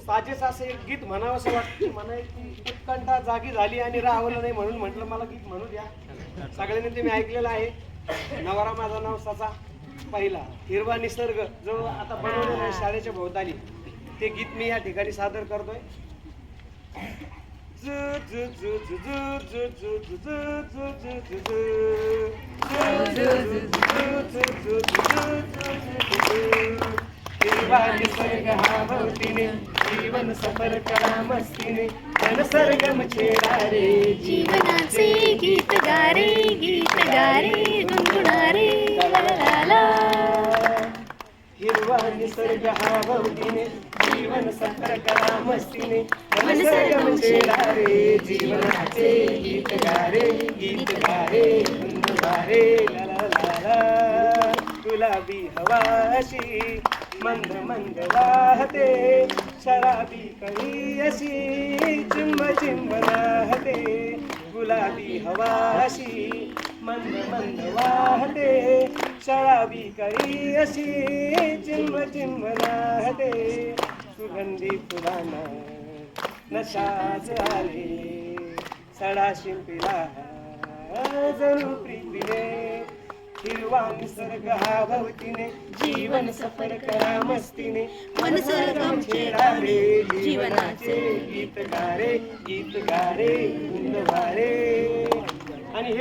साजेस असं एक गीत म्हणावंसं वाटतं. म्हणायची उत्कंठा जागी झाली आणि राहवलं नाही म्हणून म्हटलं मला गीत म्हणू द्या. सगळ्यांनी तुम्ही ऐकलेलं आहे, नवरा माझा नवसाचा पहिला हिरवा निसर्ग जो आता बनवलेला आहे शाळेच्या भोवताली, ते गीत मी या ठिकाणी सादर करतोय. हिरवा निसर्ग हा भोवतीने जीवन सफर करा मस्तीने मन सरगम छेडा रे जीवनाचे गीत गारे गुणगुणारे ला ला ला. हिरवा निसर्ग हा भोवतीने जीवन सफर करा मस्तीने मन सरगम छेडा रे जीवनाचे गीत गारे धुंद गारे ला ला ला ला. गुलाबी हवाशी मंद मंद वाहते शराबी कळी अशी चिंब चिंब राहते. गुलाबी हवाशी मंद मंद वाहते शराबी कळी अशी चिंब चिंब राहते. सुगंधी फुलांना नशाच आले सडा शिंपीला जणू प्रीतीने. हिरवा निसर्ग हा भवतीने जीवन सफर करा मस्तीने मन सरगम छेडा रे जीवनाचे गीत गारे धुंद गारे. आणि